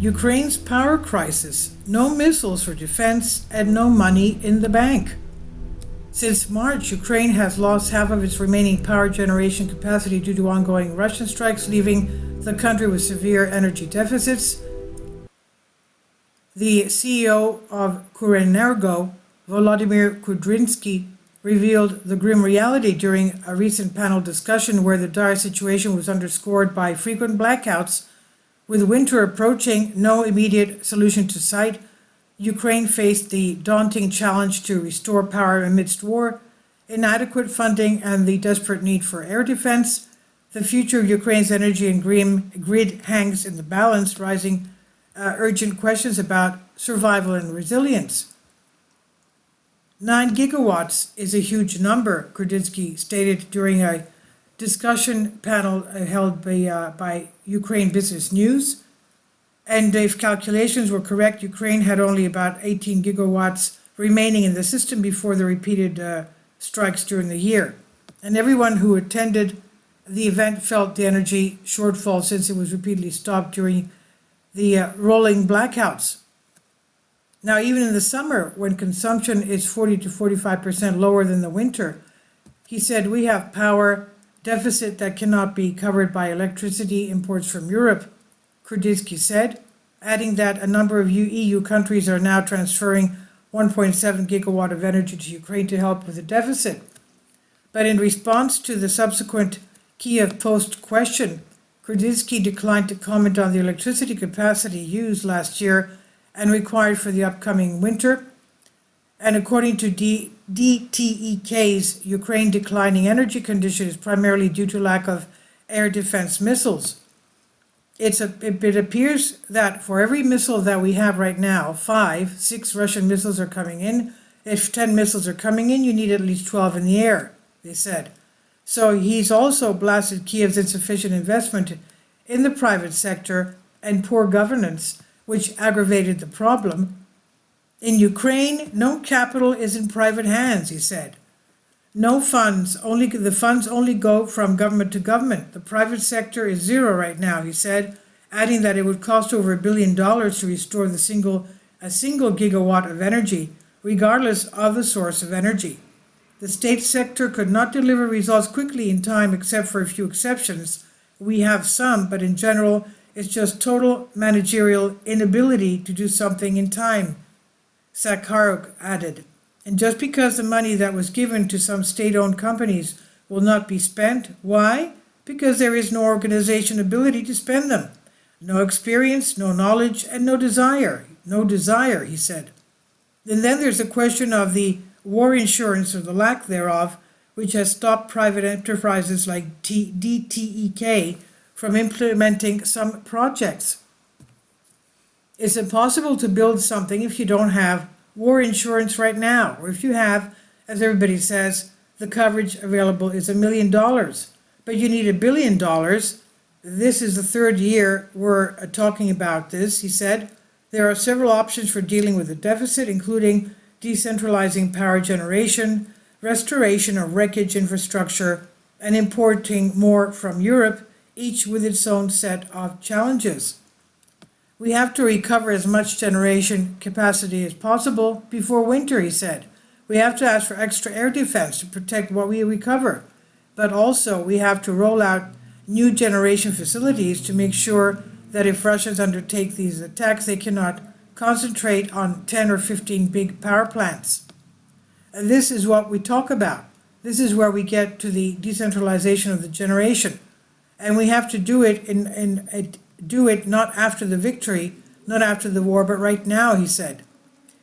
Ukraine's power crisis, no missiles for defense, and no money in the bank. Since March, Ukraine has lost half of its remaining power generation capacity due to ongoing Russian strikes, leaving the country with severe energy deficits. The CEO of Ukrenergo, Volodymyr Kudrynsky, revealed the grim reality during a recent panel discussion where the dire situation was underscored by frequent blackouts. With winter approaching, no immediate solution to sight, Ukraine faced the daunting challenge to restore power amidst war, inadequate funding, and the desperate need for air defense. The future of Ukraine's energy and grid hangs in the balance, raising urgent questions about survival and resilience. 9 gigawatts is a huge number, Kudrynsky stated during a discussion panel held by Ukraine Business News. And if calculations were correct, Ukraine had only about 18 gigawatts remaining in the system before the repeated strikes during the year. And everyone who attended the event felt the energy shortfall since it was repeatedly stopped during the rolling blackouts. Now, even in the summer, when consumption is 40 to 45% lower than the winter, he said, we have power deficit that cannot be covered by electricity imports from Europe, Kudrynsky said, adding that a number of EU countries are now transferring 1.7 gigawatt of energy to Ukraine to help with the deficit. But in response to the subsequent Kiev Post question, Kudrynsky declined to comment on the electricity capacity used last year and required for the upcoming winter. And according to DTEK's Ukraine declining energy condition is primarily due to lack of air defense missiles. It appears that for every missile that we have right now, 6 Russian missiles are coming in. If 10 missiles are coming in, you need at least 12 in the air, they said. So he's also blasted Kiev's insufficient investment in the private sector and poor governance, which aggravated the problem. In Ukraine, no capital is in private hands, he said. The funds only go from government to government. The private sector is zero right now, he said, adding that it would cost over $1 billion to restore a single gigawatt of energy, regardless of the source of energy. The state sector could not deliver results quickly in time, except for a few exceptions. We have some, but in general, it's just total managerial inability to do something in time, Sakharov added. And just because the money that was given to some state-owned companies will not be spent, why? Because there is no organization ability to spend them. No experience, no knowledge, and no desire. No desire, he said. And then there's the question of the war insurance or the lack thereof, which has stopped private enterprises like DTEK from implementing some projects. It's impossible to build something if you don't have war insurance right now, or if you have, as everybody says, the coverage available is $1 million, but you need $1 billion. This is the third year we're talking about this, he said. There are several options for dealing with the deficit, including decentralizing power generation, restoration of wreckage infrastructure, and importing more from Europe, each with its own set of challenges. We have to recover as much generation capacity as possible before winter, he said. We have to ask for extra air defense to protect what we recover. But also we have to roll out new generation facilities to make sure that if Russians undertake these attacks, they cannot concentrate on 10 or 15 big power plants. And this is what we talk about. This is where we get to the decentralization of the generation. And we have to do it do it not after the victory, not after the war, but right now, he said.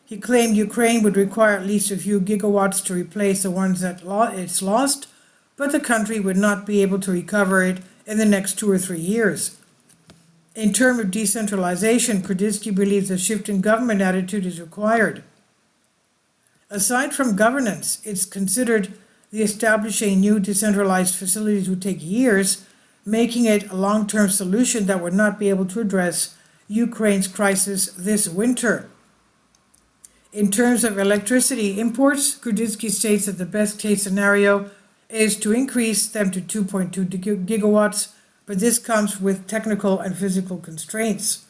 He claimed Ukraine would require at least a few gigawatts to replace the ones that it's lost, but the country would not be able to recover it in the next 2 or 3 years. In terms of decentralization, Kudrynsky believes a shift in government attitude is required. Aside from governance, it's considered the establishing new decentralized facilities would take years, making it a long-term solution that would not be able to address Ukraine's crisis this winter. In terms of electricity imports, Kudrynsky states that the best-case scenario is to increase them to 2.2 gigawatts, but this comes with technical and physical constraints.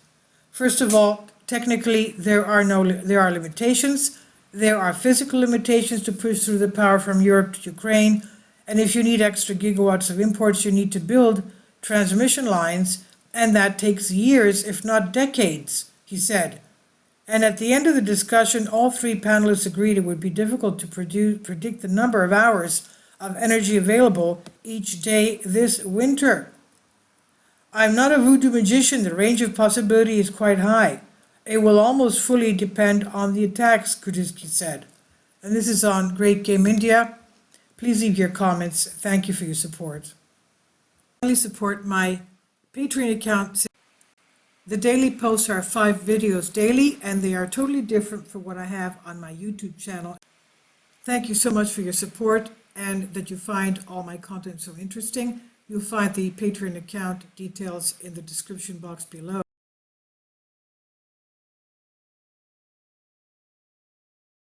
First of all, technically, there are limitations. There are physical limitations to push through the power from Europe to Ukraine. And if you need extra gigawatts of imports, you need to build transmission lines, and that takes years, if not decades, he said. And at the end of the discussion, all three panelists agreed it would be difficult to predict the number of hours of energy available each day this winter. I'm not a voodoo magician. The range of possibility is quite high. It will almost fully depend on the attacks, Krutinsky said. And this is on Great Game India. Please leave your comments. Thank you for your support. Please support my Patreon account. The daily posts are 5 videos daily, and they are totally different from what I have on my YouTube channel. Thank you so much for your support and that you find all my content so interesting. You'll find the Patreon account details in the description box below.